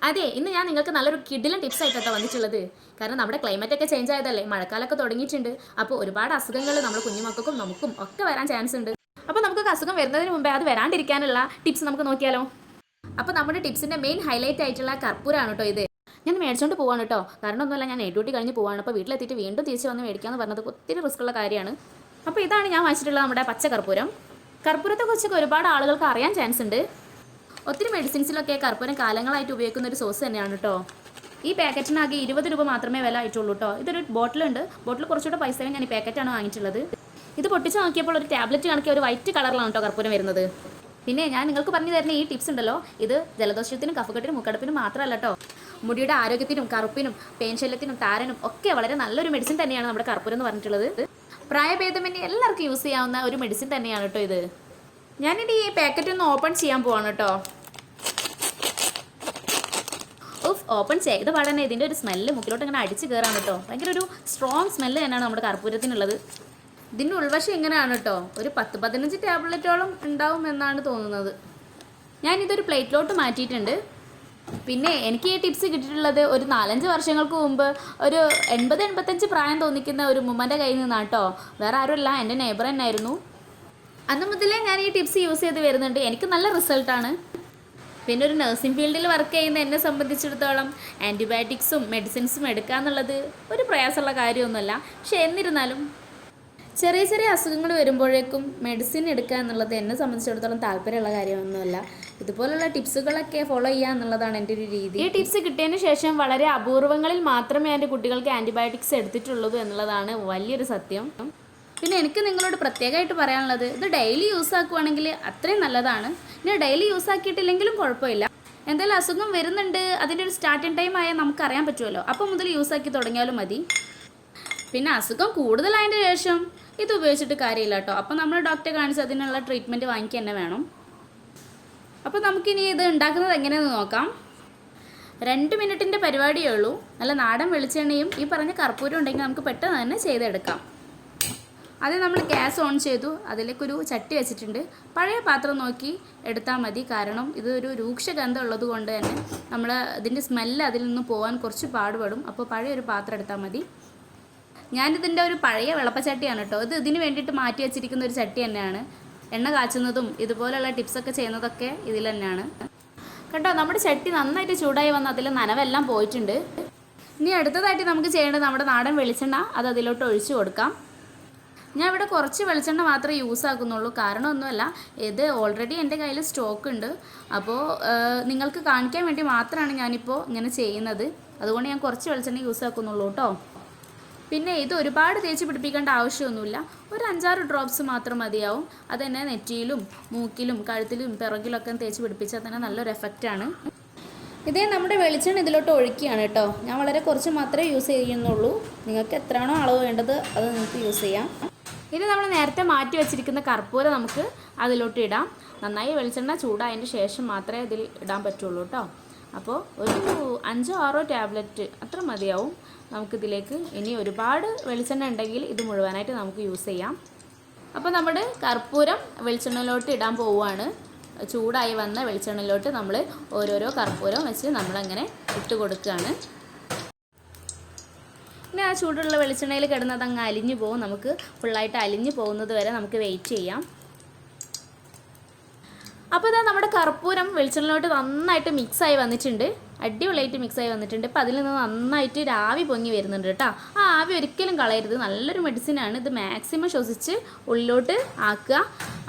അതെ, ഇന്ന് ഞാൻ നിങ്ങൾക്ക് നല്ലൊരു കിടിലൻ ടിപ്സ് ആയിട്ടാണ് വന്നിട്ടുള്ളത്. കാരണം നമ്മുടെ ക്ലൈമറ്റ് ഒക്കെ ചേഞ്ച് ആയതല്ലേ, മഴക്കാലമൊക്കെ തുടങ്ങിയിട്ടുണ്ട്. അപ്പോൾ ഒരുപാട് അസുഖങ്ങൾ നമ്മുടെ കുഞ്ഞുമക്കൾക്കും നമുക്കും ഒക്കെ വരാൻ ചാൻസ് ഉണ്ട്. അപ്പോൾ നമുക്കൊക്കെ അസുഖം വരുന്നതിന് മുമ്പേ അത് വരാണ്ടിരിക്കാനുള്ള ടിപ്സ് നമുക്ക് നോക്കിയാലോ. അപ്പോൾ നമ്മുടെ ടിപ്സിന്റെ മെയിൻ ഹൈലൈറ്റ് ആയിട്ടുള്ള കർപ്പൂരാണ് കേട്ടോ ഇത്. ഞാൻ മേടിച്ചുകൊണ്ട് പോവാണ് കേട്ടോ. കാരണം ഒന്നുമല്ല, ഞാൻ ഡ്യൂട്ടി കഴിഞ്ഞ് പോവാണ്. അപ്പോൾ വീട്ടിലെത്തിയിട്ട് വീണ്ടും തിരിച്ച് വന്ന് മേടിക്കാമെന്ന് പറഞ്ഞത് ഒത്തിരി റിസ്ക് ഉള്ള കാര്യമാണ്. അപ്പോൾ ഇതാണ് ഞാൻ വാങ്ങിച്ചിട്ടുള്ളത്, നമ്മുടെ പച്ച കർപ്പൂരം. കർപ്പൂരത്തെക്കുറിച്ചൊക്കെ ഒരുപാട് ആളുകൾക്ക് അറിയാൻ ചാൻസ് ഉണ്ട്. ഒത്തിരി മെഡിസിൻസിലൊക്കെ കർപ്പൂരം കാലങ്ങളായിട്ട് ഉപയോഗിക്കുന്ന ഒരു സോസ് തന്നെയാണ് കേട്ടോ. ഈ പാക്കറ്റിനാകെ 20 രൂപ മാത്രമേ വില ആയിട്ടുള്ളൂ കേട്ടോ. ഇതൊരു ബോട്ടിലുണ്ട്. ബോട്ടിൽ കുറച്ചുകൂടെ പൈസ ഞാൻ ഈ പാക്കറ്റാണ് വാങ്ങിയിട്ടുള്ളത്. ഇത് പൊട്ടിച്ച് നോക്കിയപ്പോൾ ഒരു ടാബ്ലറ്റ് കണക്കി ഒരു വൈറ്റ് കളറിലാണ് കേട്ടോ കർപ്പൂരം വരുന്നത്. പിന്നെ ഞാൻ നിങ്ങൾക്ക് പറഞ്ഞു തരുന്ന ഈ ടിപ്സ് ഉണ്ടല്ലോ, ഇത് ജലദോഷത്തിനും കഫക്കെട്ടിനും മുക്കടപ്പിനും മാത്രമല്ല കേട്ടോ, മുടിയുടെ ആരോഗ്യത്തിനും കറുപ്പിനും പേൻശല്യത്തിനും താരനും ഒക്കെ വളരെ നല്ലൊരു മെഡിസിൻ തന്നെയാണ് നമ്മുടെ കർപ്പൂരം എന്ന് പറഞ്ഞിട്ടുള്ളത്. പ്രായഭേദമന്യേ എല്ലാവർക്കും യൂസ് ചെയ്യാവുന്ന ഒരു മെഡിസിൻ തന്നെയാണ് കേട്ടോ ഇത്. ഞാനിത് ഈ പാക്കറ്റ് ഒന്ന് ഓപ്പൺ ചെയ്യാൻ പോവാണ് കേട്ടോ. ഓപ്പൺ ചെയ്ത പാടന്നെ ഇതിൻ്റെ ഒരു സ്മെല്ല് മുക്കിലോട്ട് ഇങ്ങനെ അടിച്ച് കയറാണ് കേട്ടോ. ഭയങ്കര ഒരു സ്ട്രോങ് സ്മെല്ല് തന്നെയാണ് നമ്മുടെ കർപ്പൂരത്തിനുള്ളത്. ഇതിൻ്റെ ഉൾവശം ഇങ്ങനെയാണ് കേട്ടോ. ഒരു 10-15 ടാബ്ലറ്റോളം ഉണ്ടാവും എന്നാണ് തോന്നുന്നത്. ഞാനിതൊരു പ്ലേറ്റിലോട്ട് മാറ്റിയിട്ടുണ്ട്. പിന്നെ എനിക്ക് ഈ ടിപ്സ് കിട്ടിയിട്ടുള്ളത് ഒരു 4-5 വർഷങ്ങൾക്ക് മുമ്പ് ഒരു 80-85 പ്രായം തോന്നിക്കുന്ന ഒരു ഉമ്മൻ്റെ കയ്യിൽ നിന്നാണ് കേട്ടോ. വേറെ ആരുമല്ല, എൻ്റെ നെയ്ബർ തന്നെയായിരുന്നു. അന്ന് മുതലേ ഞാൻ ഈ ടിപ്സ് യൂസ് ചെയ്ത് വരുന്നുണ്ട്. എനിക്ക് നല്ല റിസൾട്ടാണ്. പിന്നെ ഒരു നഴ്സിംഗ് ഫീൽഡിൽ വർക്ക് ചെയ്യുന്ന എന്നെ സംബന്ധിച്ചിടത്തോളം ആൻറ്റിബയോട്ടിക്സും മെഡിസിൻസും എടുക്കുക എന്നുള്ളത് ഒരു പ്രയാസമുള്ള കാര്യമൊന്നുമല്ല. പക്ഷെ എന്നിരുന്നാലും ചെറിയ ചെറിയ അസുഖങ്ങൾ വരുമ്പോഴേക്കും മെഡിസിൻ എടുക്കുക എന്നുള്ളത് എന്നെ സംബന്ധിച്ചിടത്തോളം താല്പര്യമുള്ള കാര്യമൊന്നുമല്ല. ഇതുപോലുള്ള ടിപ്സുകളൊക്കെ ഫോളോ ചെയ്യുക എന്നുള്ളതാണ് എൻ്റെ ഒരു രീതി. ഈ ടിപ്സ് കിട്ടിയതിന് ശേഷം വളരെ അപൂർവങ്ങളിൽ മാത്രമേ എൻ്റെ കുട്ടികൾക്ക് ആൻറ്റിബയോട്ടിക്സ് എടുത്തിട്ടുള്ളൂ എന്നുള്ളതാണ് വലിയൊരു സത്യം. പിന്നെ എനിക്ക് നിങ്ങളോട് പ്രത്യേകമായിട്ട് പറയാനുള്ളത്, ഇത് ഡെയിലി യൂസ് ആക്കുവാണെങ്കിൽ അത്രയും നല്ലതാണ്. ഇനി ഡെയിലി യൂസ് ആക്കിയിട്ടില്ലെങ്കിലും കുഴപ്പമില്ല. എന്തായാലും അസുഖം വരുന്നുണ്ട്, അതിൻ്റെ ഒരു സ്റ്റാർട്ടിങ് ടൈം ആയാൽ നമുക്കറിയാൻ പറ്റുമല്ലോ. അപ്പോൾ മുതൽ യൂസ് ആക്കി തുടങ്ങിയാലും മതി. പിന്നെ അസുഖം കൂടുതലായതിൻ്റെ ശേഷം ഇത് ഉപയോഗിച്ചിട്ട് കാര്യമില്ല കേട്ടോ. അപ്പോൾ നമ്മൾ ഡോക്ടറെ കാണിച്ച് അതിനുള്ള ട്രീറ്റ്മെൻറ്റ് വാങ്ങിക്കുക തന്നെ വേണം. അപ്പോൾ നമുക്കിനി ഇത് ഉണ്ടാക്കുന്നത് എങ്ങനെയെന്ന് നോക്കാം. 2 മിനിറ്റിൻ്റെ പരിപാടിയേ ഉള്ളൂ. നല്ല നാടൻ വെളിച്ചെണ്ണയും ഈ പറഞ്ഞ കർപ്പൂരം ഉണ്ടെങ്കിൽ നമുക്ക് പെട്ടെന്ന് തന്നെ ചെയ്തെടുക്കാം. അത് നമ്മൾ ഗ്യാസ് ഓൺ ചെയ്തു, അതിലേക്കൊരു ചട്ടി വെച്ചിട്ടുണ്ട്. പഴയ പാത്രം നോക്കി എടുത്താൽ മതി. കാരണം ഇതൊരു രൂക്ഷഗന്ധം ഉള്ളത് കൊണ്ട് തന്നെ നമ്മൾ ഇതിൻ്റെ സ്മെല്ല് അതിൽ നിന്ന് പോകാൻ കുറച്ച് പാടുപെടും. അപ്പോൾ പഴയൊരു പാത്രം എടുത്താൽ മതി. ഞാനിതിൻ്റെ ഒരു പഴയ വെളപ്പച്ചട്ടിയാണ് കേട്ടോ. ഇത് ഇതിന് വേണ്ടിയിട്ട് മാറ്റി വെച്ചിരിക്കുന്ന ഒരു ചട്ടി തന്നെയാണ്. എണ്ണ കാച്ചുന്നതും ഇതുപോലെയുള്ള ടിപ്സൊക്കെ ചെയ്യുന്നതൊക്കെ ഇതിൽ തന്നെയാണ് കേട്ടോ. നമ്മുടെ ചട്ടി നന്നായിട്ട് ചൂടായി വന്ന് അതിൽ നനവെല്ലാം പോയിട്ടുണ്ട്. ഇനി അടുത്തതായിട്ട് നമുക്ക് ചെയ്യേണ്ടത് നമ്മുടെ നാടൻ വെളിച്ചെണ്ണ അത് അതിലോട്ട് ഒഴിച്ചു കൊടുക്കാം. ഞാൻ ഇവിടെ കുറച്ച് വെളിച്ചെണ്ണ മാത്രമേ യൂസ് ആക്കുന്നുള്ളൂ. കാരണം ഒന്നുമല്ല, ഇത് ഓൾറെഡി എൻ്റെ കയ്യിൽ സ്റ്റോക്ക് ഉണ്ട്. അപ്പോൾ നിങ്ങൾക്ക് കാണിക്കാൻ വേണ്ടി മാത്രമാണ് ഞാനിപ്പോൾ ഇങ്ങനെ ചെയ്യുന്നത്. അതുകൊണ്ട് ഞാൻ കുറച്ച് വെളിച്ചെണ്ണ യൂസ് ആക്കുന്നുള്ളൂ കേട്ടോ. പിന്നെ ഇത് ഒരുപാട് തേച്ച് പിടിപ്പിക്കേണ്ട ആവശ്യമൊന്നുമില്ല. ഒരു 5-6 ഡ്രോപ്സ് മാത്രം മതിയാവും. അതെന്നെ നെറ്റിയിലും മൂക്കിലും കഴുത്തിലും പിറകിലൊക്കെ തേച്ച് പിടിപ്പിച്ചാൽ തന്നെ നല്ലൊരു എഫക്റ്റാണ്. ഇതേ നമ്മുടെ വെളിച്ചെണ്ണ ഇതിലോട്ട് ഒഴിക്കുകയാണ് കേട്ടോ. ഞാൻ വളരെ കുറച്ച് മാത്രമേ യൂസ് ചെയ്യുന്നുള്ളൂ. നിങ്ങൾക്ക് എത്രയാണോ അളവ് വേണ്ടത് അത് നിങ്ങൾക്ക് യൂസ് ചെയ്യാം. ഇനി നമ്മൾ നേരത്തെ മാറ്റി വെച്ചിരിക്കുന്ന കർപ്പൂരം നമുക്ക് അതിലോട്ട് ഇടാം. നന്നായി വെളിച്ചെണ്ണ ചൂടായതിന് ശേഷം മാത്രമേ ഇതിൽ ഇടാൻ പറ്റുള്ളൂ കേട്ടോ. അപ്പോൾ ഒരു 5-6 ടാബ്ലറ്റ് അത്ര മതിയാവും നമുക്കിതിലേക്ക്. ഇനി ഒരുപാട് വെളിച്ചെണ്ണ ഉണ്ടെങ്കിൽ ഇത് മുഴുവനായിട്ട് നമുക്ക് യൂസ് ചെയ്യാം. അപ്പോൾ നമ്മുടെ കർപ്പൂരം വെളിച്ചെണ്ണയിലോട്ട് ഇടാൻ പോവുകയാണ്. ചൂടായി വന്ന വെളിച്ചെണ്ണയിലോട്ട് നമ്മൾ ഓരോരോ കർപ്പൂരം വെച്ച് നമ്മളങ്ങനെ ഇട്ട് കൊടുക്കുകയാണ്. പിന്നെ ആ ചൂടുള്ള വെളിച്ചെണ്ണയിൽ കിടന്നത് അങ്ങ് അലിഞ്ഞു പോകും. നമുക്ക് ഫുള്ളായിട്ട് അലിഞ്ഞു പോകുന്നത് വരെ നമുക്ക് വെയിറ്റ് ചെയ്യാം. അപ്പോൾ ഇതാ നമ്മുടെ കർപ്പൂരം വെളിച്ചെണ്ണയിലോട്ട് നന്നായിട്ട് മിക്സായി വന്നിട്ടുണ്ട്. അടിപൊളിയായിട്ട് മിക്സായി വന്നിട്ടുണ്ട്. ഇപ്പോൾ അതിൽ നിന്ന് നന്നായിട്ട് ആവി പൊങ്ങി വരുന്നുണ്ട് കേട്ടോ. ആ ആവി ഒരിക്കലും കളയരുത്. നല്ലൊരു മെഡിസിനാണ്. ഇത് മാക്സിമം ശ്വസിച്ച് ഉള്ളിലോട്ട് ആക്കുക.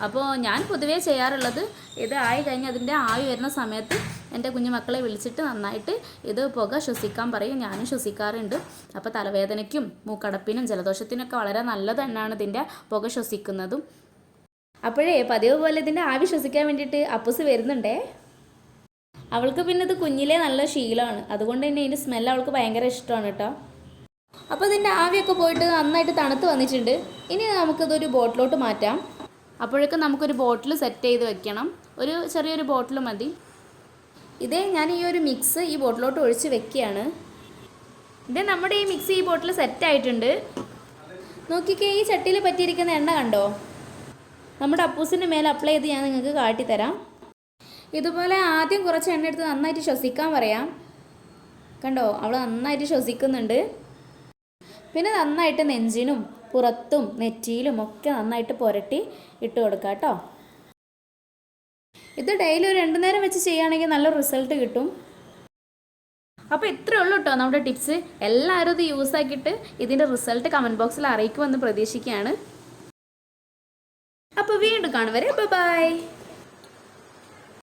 അപ്പോൾ ഞാൻ പൊതുവേ ചെയ്യാറുള്ളത്, ഇത് ആയി കഴിഞ്ഞ് അതിൻ്റെ ആവി വരുന്ന സമയത്ത് എൻ്റെ കുഞ്ഞു മക്കളെ വിളിച്ചിട്ട് നന്നായിട്ട് ഇത് പുക ശ്വസിക്കാൻ പറയും. ഞാനും ശ്വസിക്കാറുണ്ട്. അപ്പോൾ തലവേദനയ്ക്കും മൂക്കടപ്പിനും ജലദോഷത്തിനൊക്കെ വളരെ നല്ലത് തന്നെയാണ് ഇതിൻ്റെ പുക ശ്വസിക്കുന്നതും. അപ്പോഴേ പതിവ് പോലെ ഇതിൻ്റെ ആവി ശ്വസിക്കാൻ വേണ്ടിയിട്ട് അപ്പൂസ് വരുന്നുണ്ടേ. അവൾക്ക് പിന്നെ ഇത് കുഞ്ഞിലേ നല്ല ശീലമാണ്. അതുകൊണ്ട് തന്നെ ഇതിൻ്റെ സ്മെല്ല് അവൾക്ക് ഭയങ്കര ഇഷ്ടമാണ് കേട്ടോ. അപ്പോൾ ഇതിൻ്റെ ആവിയൊക്കെ പോയിട്ട് നന്നായിട്ട് തണുത്ത് വന്നിട്ടുണ്ട്. ഇനി നമുക്കിതൊരു ബോട്ടിലോട്ട് മാറ്റാം. അപ്പോഴേക്കും നമുക്കൊരു ബോട്ടിൽ സെറ്റ് ചെയ്ത് വെക്കണം. ഒരു ചെറിയൊരു ബോട്ടിൽ മതി. ഇതേ ഞാൻ ഈ ഒരു മിക്സ് ഈ ബോട്ടിലോട്ട് ഒഴിച്ച് വെക്കുകയാണ്. ഇതേ നമ്മുടെ ഈ മിക്സ് ഈ ബോട്ടിൽ സെറ്റായിട്ടുണ്ട്. നോക്കിക്കേ, ഈ ചട്ടിയിൽ പറ്റിയിരിക്കുന്ന എണ്ണ കണ്ടോ? നമ്മുടെ അപ്പൂസിൻ്റെ മേലെ അപ്ലൈ ചെയ്ത് ഞാൻ നിങ്ങൾക്ക് കാട്ടിത്തരാം. ഇതുപോലെ ആദ്യം കുറച്ച് എണ്ണ എടുത്ത് നന്നായിട്ട് ശ്വസിക്കാൻ പറയാം. കണ്ടോ, അവൾ നന്നായിട്ട് ശ്വസിക്കുന്നുണ്ട്. പിന്നെ നന്നായിട്ട് നെഞ്ചിനും പുറത്തും നെറ്റിയിലും ഒക്കെ നന്നായിട്ട് പുരട്ടി ഇട്ട് കൊടുക്കുക കേട്ടോ. ഇത് ഡെയിലി ഒരു 2 നേരം വെച്ച് ചെയ്യുകയാണെങ്കിൽ നല്ല റിസൾട്ട് കിട്ടും. അപ്പോൾ ഇത്രയേ ഉള്ളൂ കേട്ടോ നമ്മുടെ ടിപ്സ്. എല്ലാവരും ഇത് യൂസ് ആക്കിയിട്ട് ഇതിൻ്റെ റിസൾട്ട് കമൻറ്റ് ബോക്സിൽ അറിയിക്കുമെന്ന് പ്രതീക്ഷിക്കുകയാണ്. അപ്പോൾ വീണ്ടും കാണും വരെ ബൈ.